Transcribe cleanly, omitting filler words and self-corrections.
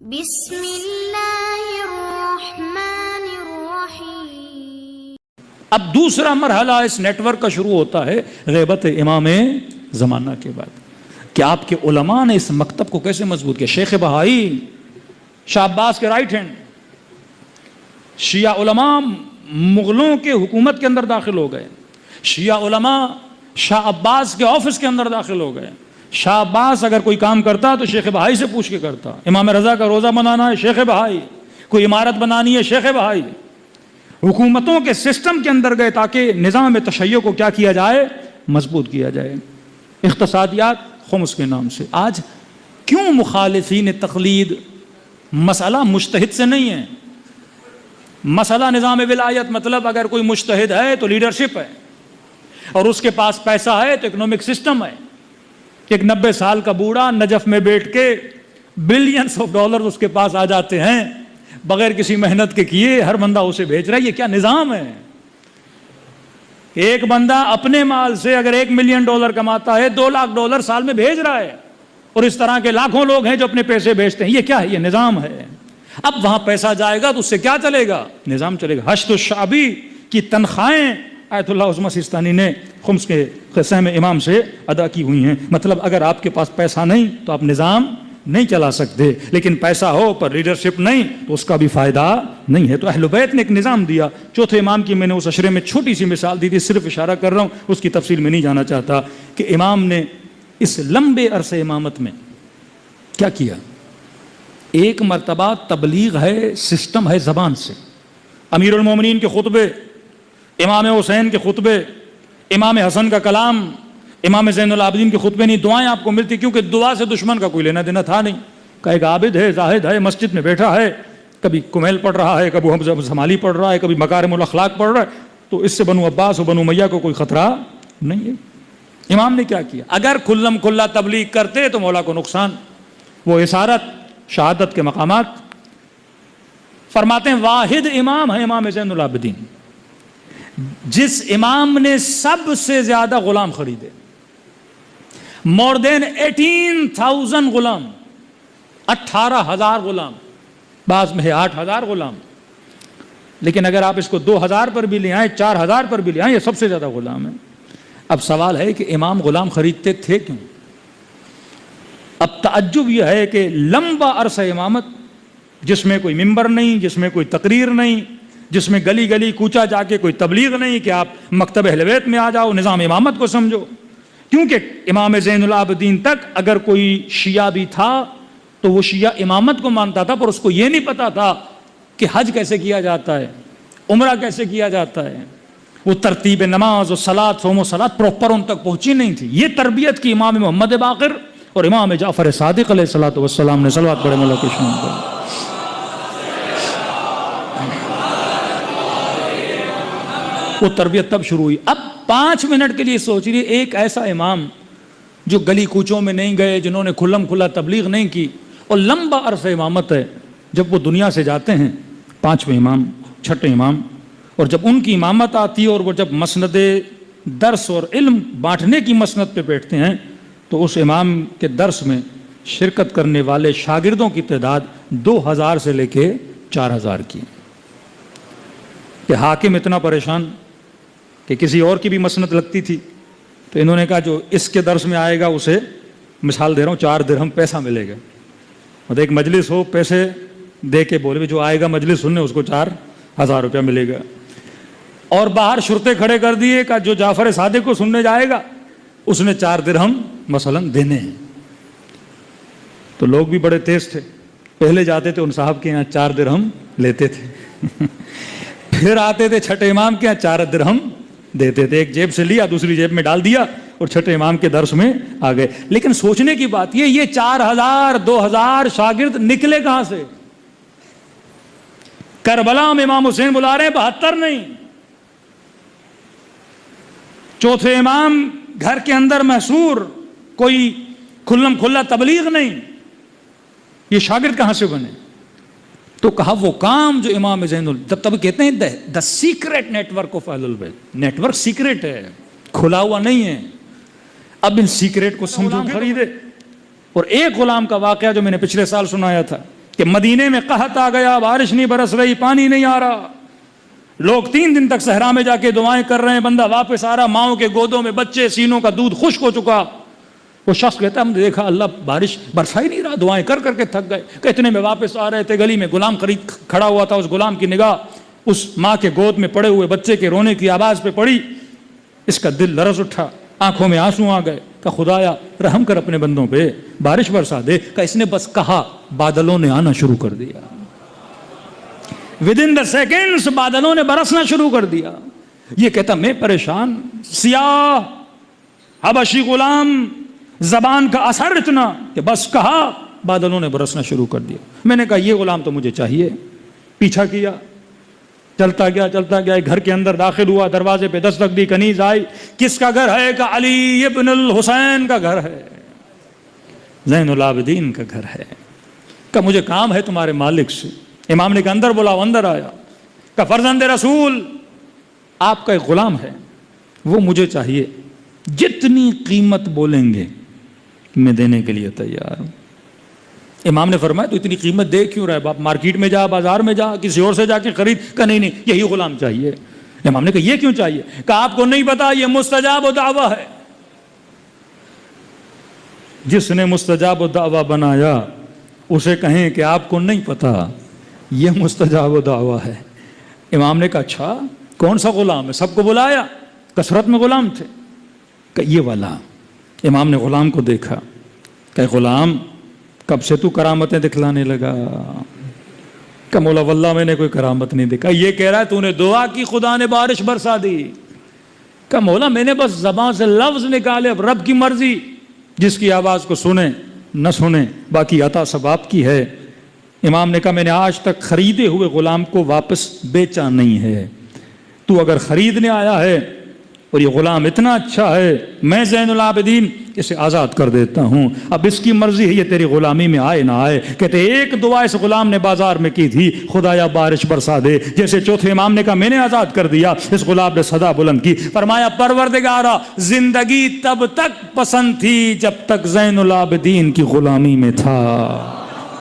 بسم اللہ الرحمن الرحیم۔ اب دوسرا مرحلہ اس نیٹ ورک کا شروع ہوتا ہے غیبت امام زمانہ کے بعد، کہ آپ کے علماء نے اس مکتب کو کیسے مضبوط کیا۔ شیخ بہائی شاہ عباس کے رائٹ ہینڈ، شیعہ علماء مغلوں کے حکومت کے اندر داخل ہو گئے، شیعہ علماء شاہ عباس کے آفس کے اندر داخل ہو گئے۔ شاہ عباس اگر کوئی کام کرتا تو شیخ بہائی سے پوچھ کے کرتا۔ امام رضا کا روزہ بنانا ہے شیخ بہائی، کوئی عمارت بنانی ہے شیخ بہائی۔ حکومتوں کے سسٹم کے اندر گئے تاکہ نظام تشیع کو کیا کیا جائے، مضبوط کیا جائے۔ اقتصادیات خمس کے نام سے۔ آج کیوں مخالفین تقلید مسئلہ مجتہد سے نہیں ہے، مسئلہ نظام ولایت، مطلب اگر کوئی مجتہد ہے تو لیڈرشپ ہے، اور اس کے پاس پیسہ ہے تو اکنامک سسٹم ہے۔ ایک 90 سال کا بوڑھا نجف میں بیٹھ کے بلینز آف ڈالر اس کے پاس آ جاتے ہیں بغیر کسی محنت کے کیے، ہر بندہ اسے بھیج رہا ہے۔ یہ کیا نظام ہے؟ ایک بندہ اپنے مال سے اگر $1 ملین کماتا ہے، $2 لاکھ سال میں بھیج رہا ہے، اور اس طرح کے لاکھوں لوگ ہیں جو اپنے پیسے بھیجتے ہیں۔ یہ کیا ہے؟ یہ نظام ہے۔ اب وہاں پیسہ جائے گا تو اس سے کیا چلے گا؟ نظام چلے گا۔ حشد الشعبی کی تنخواہیں آیت اللہ عظمہ سیستانی نے خمس کے سہم امام سے ادا کی ہوئی ہیں۔ مطلب اگر آپ کے پاس پیسہ نہیں تو آپ نظام نہیں چلا سکتے، لیکن پیسہ ہو پر لیڈرشپ نہیں تو اس کا بھی فائدہ نہیں ہے۔ تو اہل بیت نے ایک نظام دیا۔ چوتھے امام کی میں نے اس اشرے میں چھوٹی سی مثال دی تھی، صرف اشارہ کر رہا ہوں، اس کی تفصیل میں نہیں جانا چاہتا، کہ امام نے اس لمبے عرصے امامت میں کیا کیا۔ ایک مرتبہ تبلیغ ہے، سسٹم ہے زبان سے، امیر المومنین کے خطبے، امام حسین کے خطبے، امام حسن کا کلام، امام زین العابدین کے خطبے، نہیں دعائیں آپ کو ملتی، کیونکہ دعا سے دشمن کا کوئی لینا دینا تھا نہیں۔ کہ ایک عابد ہے، زاہد ہے، مسجد میں بیٹھا ہے، کبھی کمیل پڑھ رہا ہے، کبھی حمزہ شمالی پڑھ رہا ہے، کبھی مکارم الاخلاق پڑھ رہا ہے، تو اس سے بنو عباس و بنو امیہ کو کوئی خطرہ نہیں ہے۔ امام نے کیا کیا؟ اگر کھلم کھلا تبلیغ کرتے تو مولا کو نقصان، وہ اسارت شہادت کے مقامات فرماتے ہیں۔ واحد امام ہے امام زین العابدین، جس امام نے سب سے زیادہ غلام خریدے، مور دین 18,000 غلام، 18,000 غلام، بعض میں ہے 8,000 غلام، لیکن اگر آپ اس کو 2,000 پر بھی لے آئیں، 4,000 پر بھی لے آئیں، یہ سب سے زیادہ غلام ہے۔ اب سوال ہے کہ امام غلام خریدتے تھے کیوں؟ اب تعجب یہ ہے کہ لمبا عرصہ امامت، جس میں کوئی ممبر نہیں، جس میں کوئی تقریر نہیں، جس میں گلی گلی کوچا جا کے کوئی تبلیغ نہیں کہ آپ مکتب اہل بیت میں آ جاؤ، نظام امامت کو سمجھو۔ کیونکہ امام زین العابدین تک اگر کوئی شیعہ بھی تھا تو وہ شیعہ امامت کو مانتا تھا، پر اس کو یہ نہیں پتا تھا کہ حج کیسے کیا جاتا ہے، عمرہ کیسے کیا جاتا ہے، وہ ترتیب نماز و صلاۃ، صوم و صلاۃ پراپر ان تک پہنچی نہیں تھی۔ یہ تربیت کی امام محمد باقر اور امام جعفر صادق علیہ الصلوۃ والسلام نے۔ صلوات پڑھیں مولا کے شان پر۔ وہ تربیت تب شروع ہوئی۔ اب 5 منٹ کے لیے سوچ رہی، ایک ایسا امام جو گلی کوچوں میں نہیں گئے، جنہوں نے کھلم کھلا تبلیغ نہیں کی، اور لمبا عرصہ امامت ہے، جب وہ دنیا سے جاتے ہیں، 5ویں امام، 6ٹھے امام، اور جب ان کی امامت آتی ہے اور وہ جب مسند درس اور علم بانٹنے کی مسند پہ بیٹھتے ہیں، تو اس امام کے درس میں شرکت کرنے والے شاگردوں کی تعداد 2,000 سے لے کے 4,000 کی۔ کہ حاکم اتنا پریشان کہ کسی اور کی بھی مسند لگتی تھی، تو انہوں نے کہا جو اس کے درس میں آئے گا اسے، مثال دے رہا ہوں، 4 درہم پیسہ ملے گا۔ مطلب ایک مجلس ہو، پیسے دے کے بولے جو آئے گا مجلس سننے اس کو 4,000 روپیہ ملے گا۔ اور باہر شرطے کھڑے کر دیے کہ جو جعفر صادق کو سننے جائے گا اس نے 4 درہم مثلا دینے ہیں۔ تو لوگ بھی بڑے تیز تھے، پہلے جاتے تھے ان صاحب کے یہاں 4 درہم لیتے تھے، پھر آتے تھے 6ٹھے امام کے یہاں 4 درہم دیتے تھے، ایک جیب سے لیا دوسری جیب میں ڈال دیا اور 6ٹھے امام کے درس میں آ گئے۔ لیکن سوچنے کی بات یہ 4,000 2,000 شاگرد نکلے کہاں سے؟ کربلا میں امام حسین بلا رہے ہیں، 72 نہیں، 4تھے امام گھر کے اندر محصور، کوئی کھلم کھلا تبلیغ نہیں، یہ شاگرد کہاں سے بنے؟ تو کہا وہ کام جو امام زین تب کہتے ہیں دا سیکرٹ نیٹ ورک آف اہل البیت، نیٹ ورک سیکرٹ ہے، کھلا ہوا نہیں ہے۔ اب ان سیکرٹ کو سمجھو، خریدے۔ اور ایک غلام کا واقعہ جو میں نے پچھلے سال سنایا تھا، کہ مدینے میں قحط آ گیا, بارش نہیں برس رہی, پانی نہیں آ رہا, لوگ 3 دن تک صحرا میں جا کے دعائیں کر رہے ہیں, بندہ واپس آ رہا, ماؤں کے گودوں میں بچے, سینوں کا دودھ خشک ہو چکا. وہ شخص کہتا ہے ہم نے دیکھا اللہ بارش برسا ہی نہیں رہا, دعائیں کر کر کے تھک گئے. کہ اتنے میں واپس آ رہے تھے, گلی میں غلام خرید کھڑا ہوا تھا, اس غلام کی نگاہ اس ماں کے گود میں پڑے ہوئے بچے کے رونے کی آواز پہ پڑی. اس کا دل لرز اٹھا, آنکھوں میں آنسو آ گئے. کہ خدایا رحم کر اپنے بندوں پہ, بارش برسا دے. کہ اس نے بس کہا, بادلوں نے آنا شروع کر دیا. ودن دا سیکنڈز بادلوں نے برسنا شروع کر دیا. یہ کہتا میں پریشان, سیاہ حبشی غلام, زبان کا اثر اتنا کہ بس کہا بادلوں نے برسنا شروع کر دیا. میں نے کہا یہ غلام تو مجھے چاہیے. پیچھا کیا, چلتا گیا, گھر کے اندر داخل ہوا, دروازے پہ دستک دی, کنیز آئی. کس کا گھر ہے؟ کہ علی ابن الحسین کا گھر ہے, زین العابدین کا گھر ہے. کہ مجھے کام ہے تمہارے مالک سے. امام نے کہا اندر بلاؤ. اندر آیا. کہ فرزند رسول آپ کا ایک غلام ہے, وہ مجھے چاہیے, جتنی قیمت بولیں گے میں دینے کے لیے تیار ہوں. امام نے فرمایا تو اتنی قیمت دے کیوں رہا ہے باپ, مارکیٹ میں جا, بازار میں جا, کسی اور سے جا کے خرید. کہ نہیں یہی غلام چاہیے. امام نے کہا یہ کیوں چاہیے؟ کہ آپ کو نہیں پتا یہ مستجاب الدعوہ ہے. جس نے مستجاب الدعوہ بنایا اسے کہیں کہ آپ کو نہیں پتا یہ مستجاب الدعوہ ہے. امام نے کہا اچھا کون سا غلام ہے؟ سب کو بلایا, کثرت میں غلام تھے. کہ یہ والا. امام نے غلام کو دیکھا. کہ غلام کب سے تو کرامتیں دکھلانے لگا؟ کہ مولا واللہ میں نے کوئی کرامت نہیں دیکھا. یہ کہہ رہا ہے تو نے دعا کی خدا نے بارش برسا دی. کہ مولا میں نے بس زبان سے لفظ نکالے, اب رب کی مرضی, جس کی آواز کو سنیں نہ سنیں باقی عطا سب آپ کی ہے. امام نے کہا میں نے آج تک خریدے ہوئے غلام کو واپس بیچا نہیں ہے. تو اگر خریدنے آیا ہے اور یہ غلام اتنا اچھا ہے, میں زین العابدین اسے آزاد کر دیتا ہوں. اب اس کی مرضی ہے یہ تیری غلامی میں آئے نہ آئے. کہتے ایک دعا اس غلام نے بازار میں کی تھی, خدایا بارش برسا دے. جیسے چوتھے امام نے کہا میں نے آزاد کر دیا, اس غلام نے صدا بلند کی, فرمایا پروردگارا زندگی تب تک پسند تھی جب تک زین العابدین کی غلامی میں تھا.